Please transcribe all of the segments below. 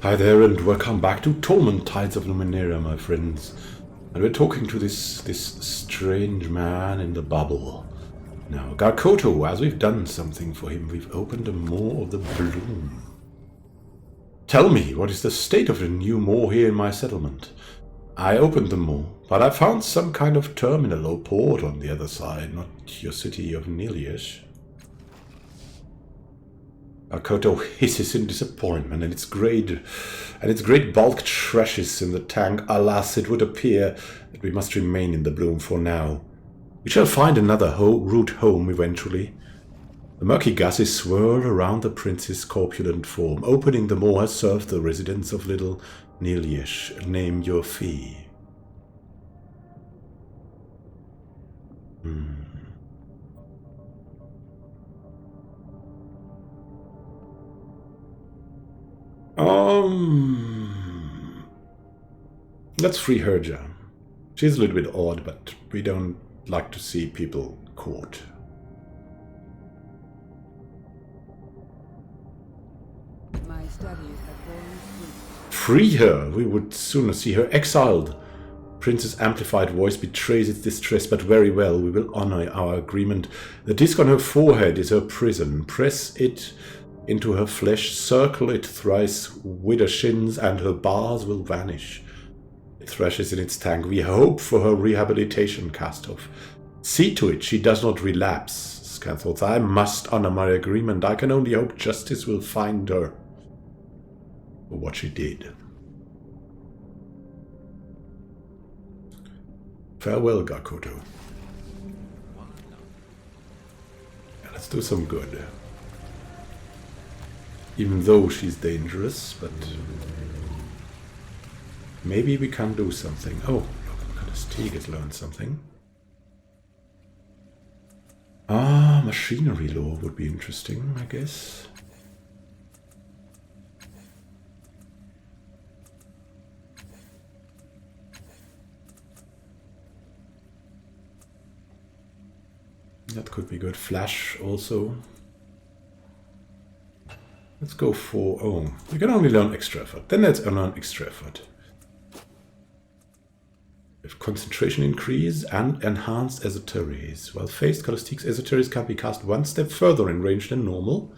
Hi there and welcome back to Torment, Tides of Numenera, my friends. And we're talking to this strange man in the bubble. Now, Gar'Koto, as we've done something for him, we've opened a maw of the bloom. Tell me, what is the state of the new maw here in my settlement? I opened the maw, but I found some kind of terminal or port on the other side, not your city of Niliash. Gar'Koto hisses in disappointment, and its great bulk trashes in the tank. Alas, it would appear that we must remain in the bloom for now. We shall find another route home eventually. The murky gases swirl around the prince's corpulent form. Opening the maw has served the residents of Little Niliash. Name your fee. Let's free Herja. She's a little bit odd, but we don't like to see people caught. My studies have borne fruit. Free her! We would sooner see her exiled. Prince's amplified voice betrays its distress, but very well, we will honor our agreement. The disc on her forehead is her prison. Press it into her flesh, circle it thrice with her shins, and her bars will vanish. It thrashes in its tank. We hope for her rehabilitation, cast-off. See to it she does not relapse. Scan thoughts. I must honor my agreement. I can only hope justice will find her for what she did. Farewell, Gar'Koto. Yeah, let's do some good. Even though she's dangerous, but maybe we can do something. Oh, look, Steg has learned something. Machinery law would be interesting, I guess. That could be good. Flash also. Let's go for... oh, we can only learn extra effort. Then let's learn extra effort. With concentration increase and enhanced esoteries. While phased Callistix esoteries can be cast one step further in range than normal.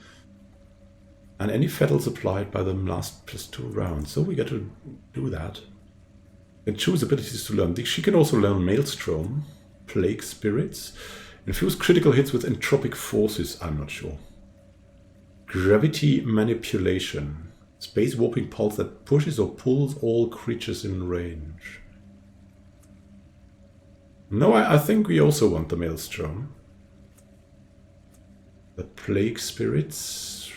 And any fettles applied by them last +2 rounds. So we get to do that. And choose abilities to learn. She can also learn Maelstrom, Plague Spirits, infuse critical hits with entropic forces. I'm not sure. Gravity Manipulation. Space Warping Pulse that pushes or pulls all creatures in range. No, I think we also want the Maelstrom. The Plague Spirits.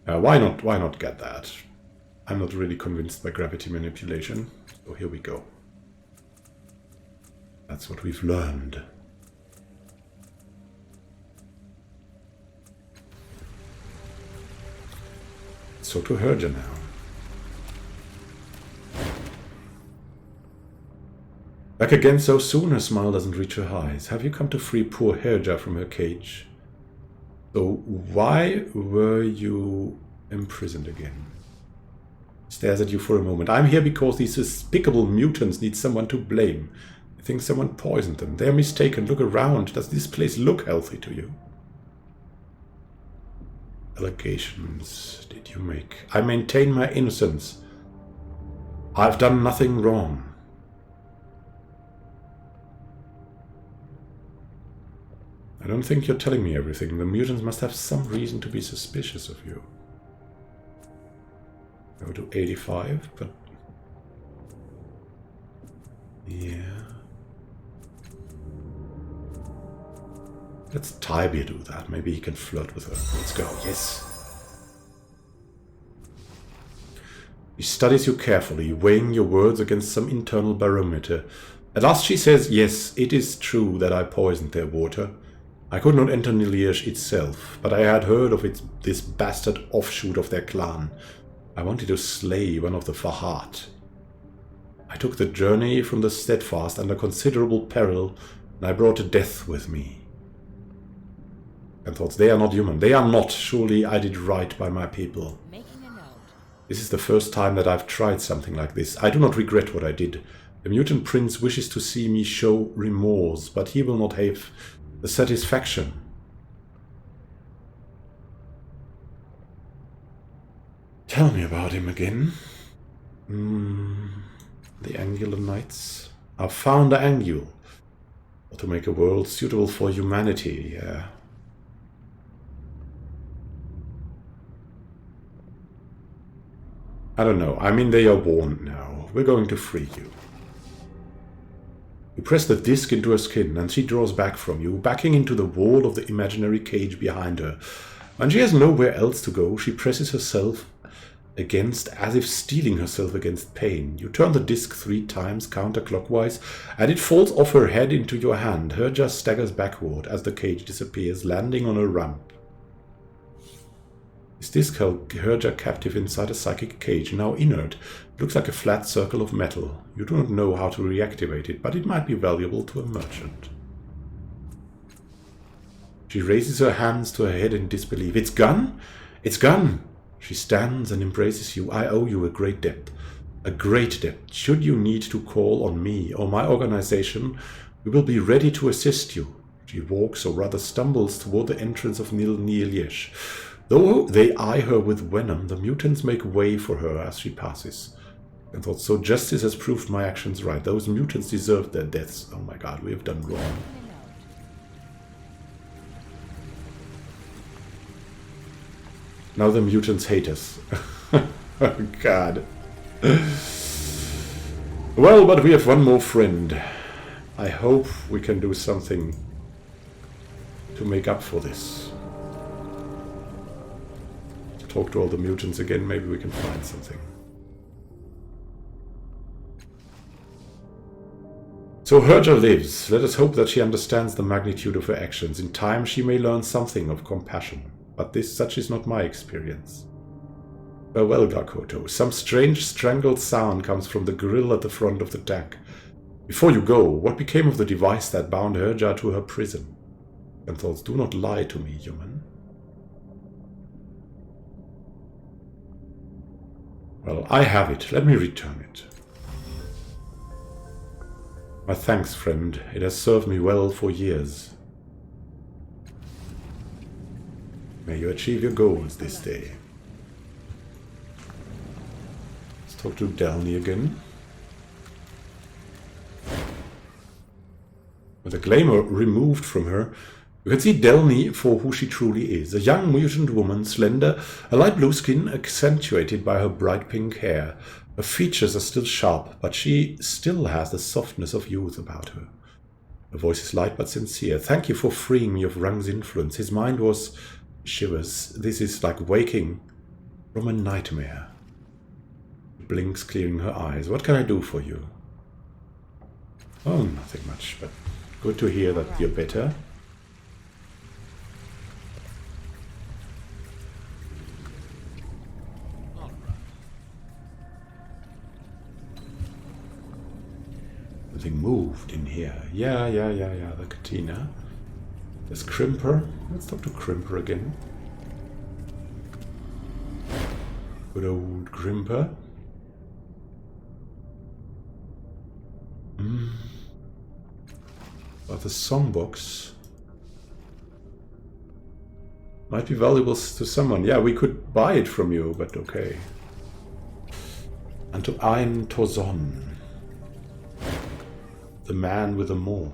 Why not get that? I'm not really convinced by Gravity Manipulation. So here we go. That's what we've learned. So to Herja now. Back again so soon, her smile doesn't reach her highs. Have you come to free poor Herja from her cage? So why were you imprisoned again? Stares at you for a moment. I'm here because these despicable mutants need someone to blame. I think someone poisoned them. They're mistaken. Look around. Does this place look healthy to you? Allegations did you make? I maintain my innocence. I've done nothing wrong. I don't think you're telling me everything. The mutants must have some reason to be suspicious of you. Go to 85, but... yeah. Let's Tybia do that. Maybe he can flirt with her. Let's go. Yes. He studies you carefully, weighing your words against some internal barometer. At last she says, yes, it is true that I poisoned their water. I could not enter Niliash itself, but I had heard of this bastard offshoot of their clan. I wanted to slay one of the Fahad. I took the journey from the Steadfast under considerable peril, and I brought death with me. And thoughts, they are not human. They are not. Surely I did right by my people. Making a note. This is the first time that I've tried something like this. I do not regret what I did. The mutant prince wishes to see me show remorse, but he will not have the satisfaction. Tell me about him again. The Angular Knights. Our founder Angular. To make a world suitable for humanity, yeah. I don't know. I mean, they are warned now. We're going to free you. You press the disc into her skin and she draws back from you, backing into the wall of the imaginary cage behind her. When she has nowhere else to go, she presses herself against, as if steeling herself against pain. You turn the disc 3 times counterclockwise, and it falls off her head into your hand. Herja staggers backward as the cage disappears, landing on a ramp. This disc held Herja captive inside a psychic cage, now inert. It looks like a flat circle of metal. You do not know how to reactivate it, but it might be valuable to a merchant. She raises her hands to her head in disbelief. It's gone? It's gone! She stands and embraces you. I owe you a great debt. A great debt. Should you need to call on me or my organization, we will be ready to assist you. She walks, or rather stumbles, toward the entrance of Nil Niliesh. Though they eye her with venom, the mutants make way for her as she passes. And thought, so justice has proved my actions right. Those mutants deserved their deaths. Oh my god, we have done wrong. Now the mutants hate us. Oh god. Well, but we have one more friend. I hope we can do something to make up for this. Talk to all the mutants again, maybe we can find something. So Herja lives. Let us hope that she understands the magnitude of her actions. In time she may learn something of compassion. But such is not my experience. Farewell, Gar'Koto. Some strange strangled sound comes from the grill at the front of the deck. Before you go, what became of the device that bound Herja to her prison? And thoughts, do not lie to me, human. Well, I have it. Let me return it. My thanks, friend. It has served me well for years. May you achieve your goals this day. Let's talk to Delny again. With the glamour removed from her, you can see Delny for who she truly is. A young mutant woman, slender, a light blue skin accentuated by her bright pink hair. Her features are still sharp, but she still has the softness of youth about her. Her voice is light but sincere. Thank you for freeing me of Rang's influence. His mind was... shivers. This is like waking from a nightmare. Blinks, clearing her eyes. What can I do for you? Oh, nothing much, but good to hear that you're better. Something moved in here. Yeah, the Katina. There's Crimper. Let's talk to Crimper again. Good old Crimper. But the songbox might be valuable to someone. Yeah, we could buy it from you, but okay. And to Ein Tozon, the man with the maw.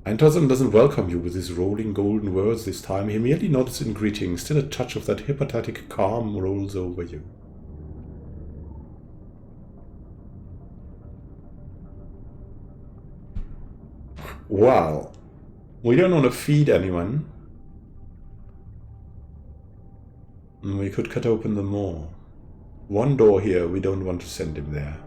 Eintozan doesn't welcome you with his rolling golden words this time. He merely nods in greeting. Still a touch of that hypnotic calm rolls over you. Wow. We don't want to feed anyone. We could cut open the maw. One door here, we don't want to send him there.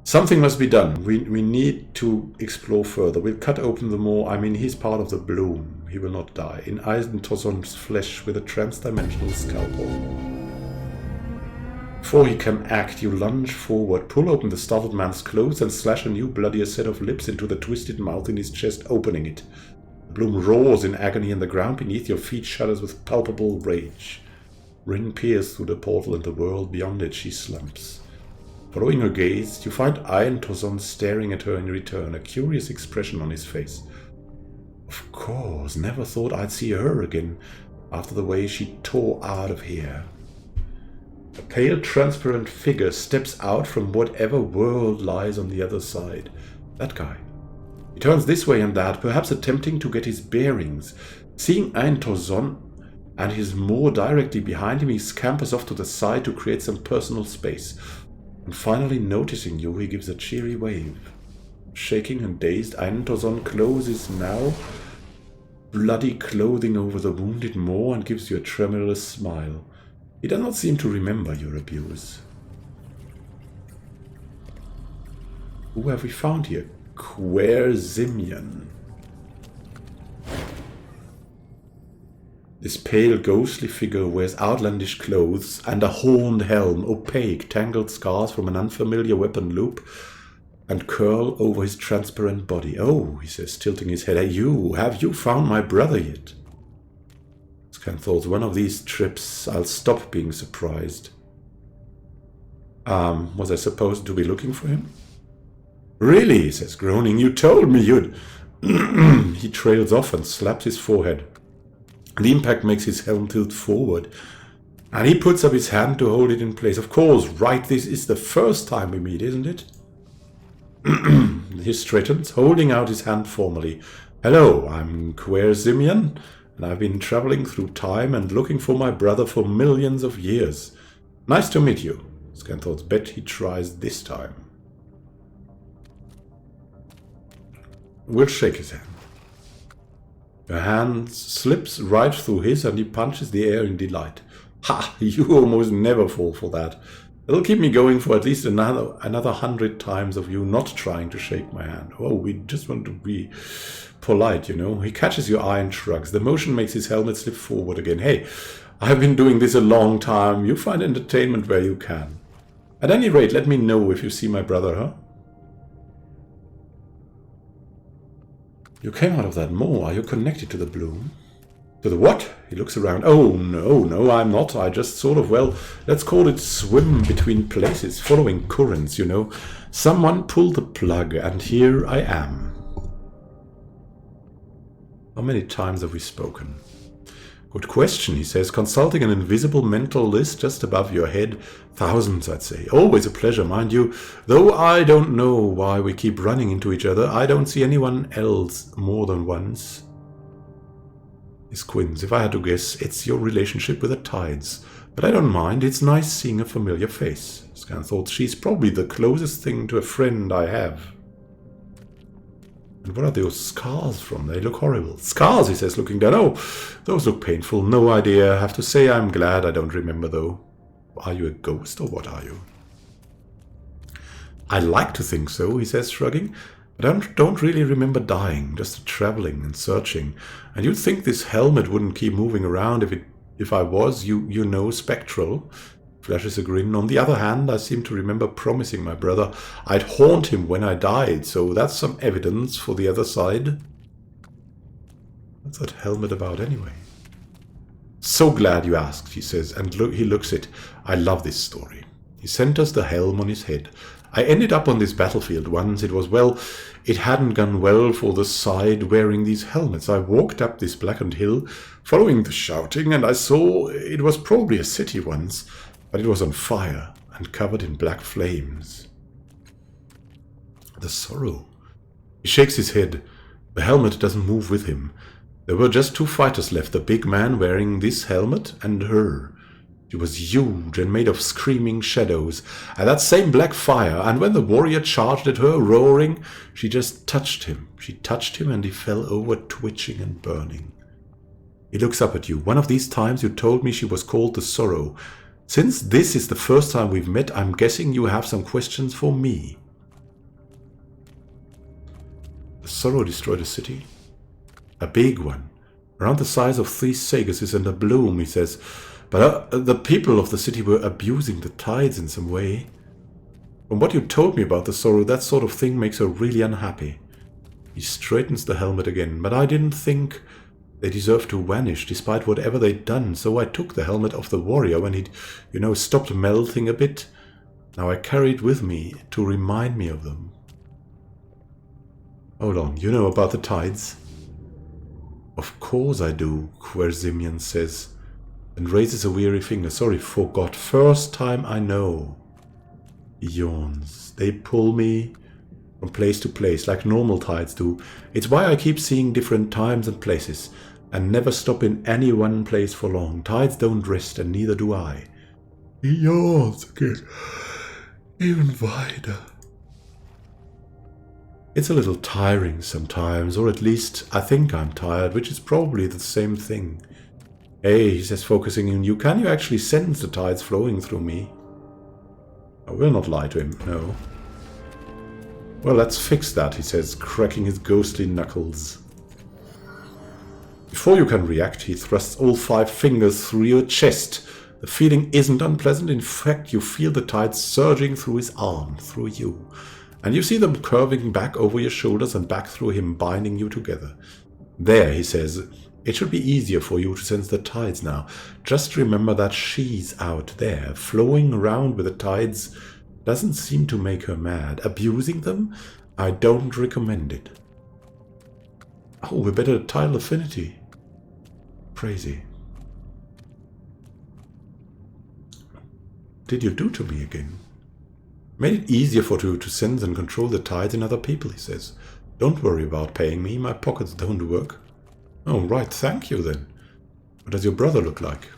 Something must be done. We need to explore further. We'll cut open the maw. I mean, he's part of the bloom. He will not die. In Eintozan's flesh with a trans-dimensional scalpel. Before he can act, you lunge forward, pull open the startled man's clothes, and slash a new bloodier set of lips into the twisted mouth in his chest, opening it. The bloom roars in agony and the ground beneath your feet shudders with palpable rage. Rin peers through the portal and the world beyond it she slumps. Following her gaze, you find Iron Tozon staring at her in return, a curious expression on his face. Of course, never thought I'd see her again after the way she tore out of here. A pale, transparent figure steps out from whatever world lies on the other side. That guy. He turns this way and that, perhaps attempting to get his bearings. Seeing Iron Tozon and his more directly behind him, he scampers off to the side to create some personal space. And finally noticing you, he gives a cheery wave. Shaking and dazed, Iron Tozon closes now bloody clothing over the wounded maw and gives you a tremulous smile. He does not seem to remember your abuse. Who have we found here? Querzimian. This pale, ghostly figure wears outlandish clothes and a horned helm, opaque, tangled scars from an unfamiliar weapon loop and curl over his transparent body. Oh, he says, tilting his head. Hey, have you found my brother yet? Scanthal's one of these trips, I'll stop being surprised. Was I supposed to be looking for him? Really, he says, groaning, you told me you'd... He trails off and slaps his forehead. The impact makes his helm tilt forward, and he puts up his hand to hold it in place. Of course, right, this is the first time we meet, isn't it? He straightens, holding out his hand formally. Hello, I'm Querzimian, and I've been traveling through time and looking for my brother for millions of years. Nice to meet you. Scanthal's bet he tries this time. We'll shake his hand. Her hand slips right through his and he punches the air in delight. Ha! You almost never fall for that. It'll keep me going for at least another 100 times of you not trying to shake my hand. Oh, we just want to be polite, you know. He catches your eye and shrugs. The motion makes his helmet slip forward again. Hey, I've been doing this a long time. You find entertainment where you can. At any rate, let me know if you see my brother, huh? You came out of that maw. Are you connected to the bloom? To the what? He looks around. Oh, no, I'm not. I just sort of, well, let's call it swim between places, following currents, you know. Someone pulled the plug, and here I am. How many times have we spoken? Good question, he says, consulting an invisible mental list just above your head. Thousands, I'd say. Always a pleasure, mind you. Though I don't know why we keep running into each other, I don't see anyone else more than once. He squints. If I had to guess, it's your relationship with the tides. But I don't mind. It's nice seeing a familiar face. Scan thought she's probably the closest thing to a friend I have. And what are those scars from? They look horrible. Scars, he says, looking down. Oh, those look painful. No idea. I have to say I'm glad I don't remember, though. Are you a ghost, or what are you? I like to think so, he says, shrugging. But I don't really remember dying, just traveling and searching. And you'd think this helmet wouldn't keep moving around if I was, you know, spectral. Flashes a grin. On the other hand, I seem to remember promising my brother I'd haunt him when I died, so that's some evidence for the other side. What's that helmet about anyway? So glad you asked, he says, and he looks it. I love this story. He centers the helm on his head. I ended up on this battlefield once. It was, well, it hadn't gone well for the side wearing these helmets. I walked up this blackened hill, following the shouting, and I saw it was probably a city once, but it was on fire and covered in black flames. The sorrow. He shakes his head. The helmet doesn't move with him. There were just two fighters left, the big man wearing this helmet and her. She was huge and made of screaming shadows, and that same black fire, and when the warrior charged at her, roaring, she just touched him. She touched him and he fell over, twitching and burning. He looks up at you. One of these times you told me she was called the Sorrow. Since this is the first time we've met, I'm guessing you have some questions for me. The Sorrow destroyed a city? A big one, around the size of 3 Saguses and a bloom, he says. But the people of the city were abusing the tides in some way. From what you told me about the Sorrow, that sort of thing makes her really unhappy. He straightens the helmet again, but I didn't think they deserved to vanish despite whatever they'd done, so I took the helmet off the warrior when he'd, stopped melting a bit. Now I carry it with me to remind me of them. Hold on, you know about the tides? Of course I do, Querzimian says, and raises a weary finger. Sorry, forgot. First time I know. He yawns. They pull me from place to place, like normal tides do. It's why I keep seeing different times and places, and never stop in any one place for long. Tides don't rest, and neither do I. He yawns again, even wider. It's a little tiring sometimes, or at least I think I'm tired, which is probably the same thing. Hey, he says, focusing on you, can you actually sense the tides flowing through me? I will not lie to him, no. Well, let's fix that, he says, cracking his ghostly knuckles. Before you can react, he thrusts all 5 fingers through your chest. The feeling isn't unpleasant. In fact, you feel the tides surging through his arm, through you. And you see them curving back over your shoulders and back through him, binding you together. There, he says, it should be easier for you to sense the tides now. Just remember that she's out there, flowing around with the tides. Doesn't seem to make her mad. Abusing them? I don't recommend it. Oh, we better tile affinity. Crazy. What did you do to me again? Made it easier for you to sense and control the tides in other people, he says. Don't worry about paying me. My pockets don't work. Oh, right. Thank you, then. What does your brother look like?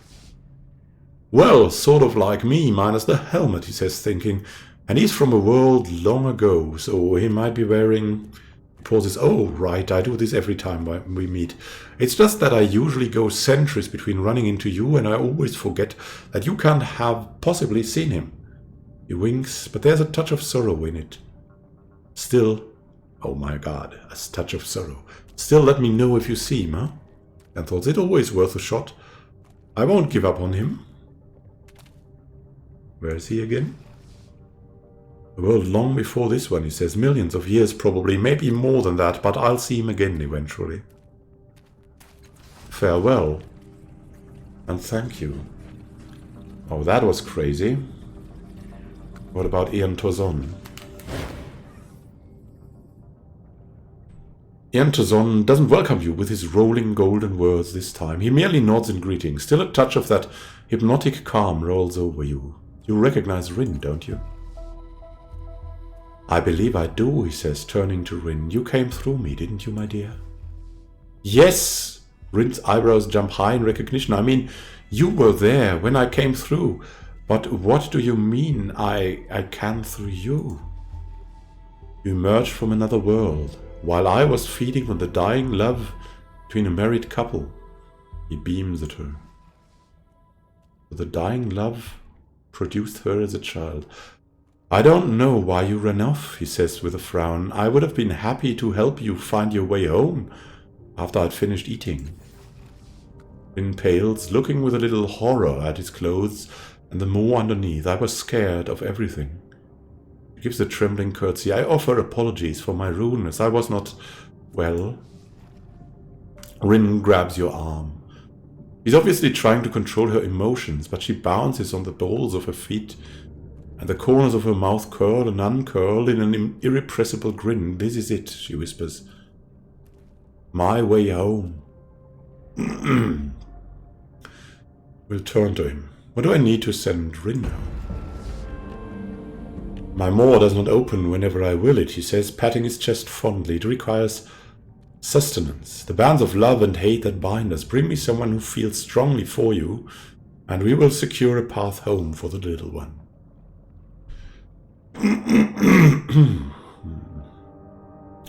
Well, sort of like me, minus the helmet, he says, thinking. And he's from a world long ago, so he might be wearing... He pauses. Oh, right, I do this every time we meet. It's just that I usually go centuries between running into you, and I always forget that you can't have possibly seen him. He winks, but there's a touch of sorrow in it. Still... Oh my god, a touch of sorrow. Still, let me know if you see him, huh? And thought it always worth a shot. I won't give up on him. Where is he again? A world long before this one, he says. Millions of years probably, maybe more than that, but I'll see him again eventually. Farewell. And thank you. Oh, that was crazy. What about Ian Tozon? Ian Tozon doesn't welcome you with his rolling golden words this time. He merely nods in greeting. Still a touch of that hypnotic calm rolls over you. You recognize Rin, don't you? I believe I do, he says, turning to Rin. You came through me, didn't you, my dear? Yes! Rin's eyebrows jump high in recognition. I mean, you were there when I came through. But what do you mean I can through you? You emerged from another world, while I was feeding on the dying love between a married couple. He beams at her. The dying love produced her as a child. I don't know why you ran off, he says with a frown. I would have been happy to help you find your way home after I'd finished eating. Rin pales, looking with a little horror at his clothes and the moor underneath. I was scared of everything. He gives a trembling curtsy. I offer apologies for my rudeness. I was not well. Rin grabs your arm. He's obviously trying to control her emotions, but she bounces on the balls of her feet, and the corners of her mouth curl and uncurl in an irrepressible grin. This is it, she whispers. My way home. We'll turn to him. What do I need to send Rin home? My maw does not open whenever I will it, he says, patting his chest fondly. It requires sustenance. The bands of love and hate that bind us. Bring me someone who feels strongly for you, and we will secure a path home for the little one.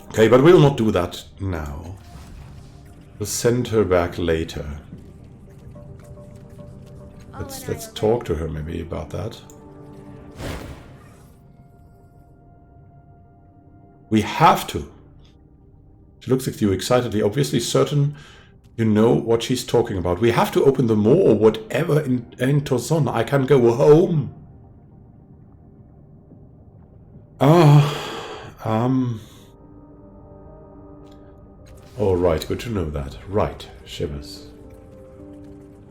Okay, but we'll not do that now. We'll send her back later. Let's talk to her maybe about that. We have to. She looks at you excitedly, obviously certain you know what she's talking about. We have to open the maw or whatever in Tozon. I can go home. Alright, good to know that. Right, shivers.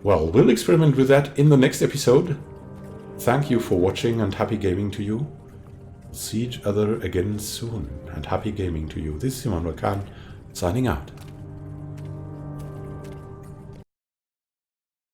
Well, we'll experiment with that in the next episode. Thank you for watching and happy gaming to you. See each other again soon and happy gaming to you. This is Immanuel signing out.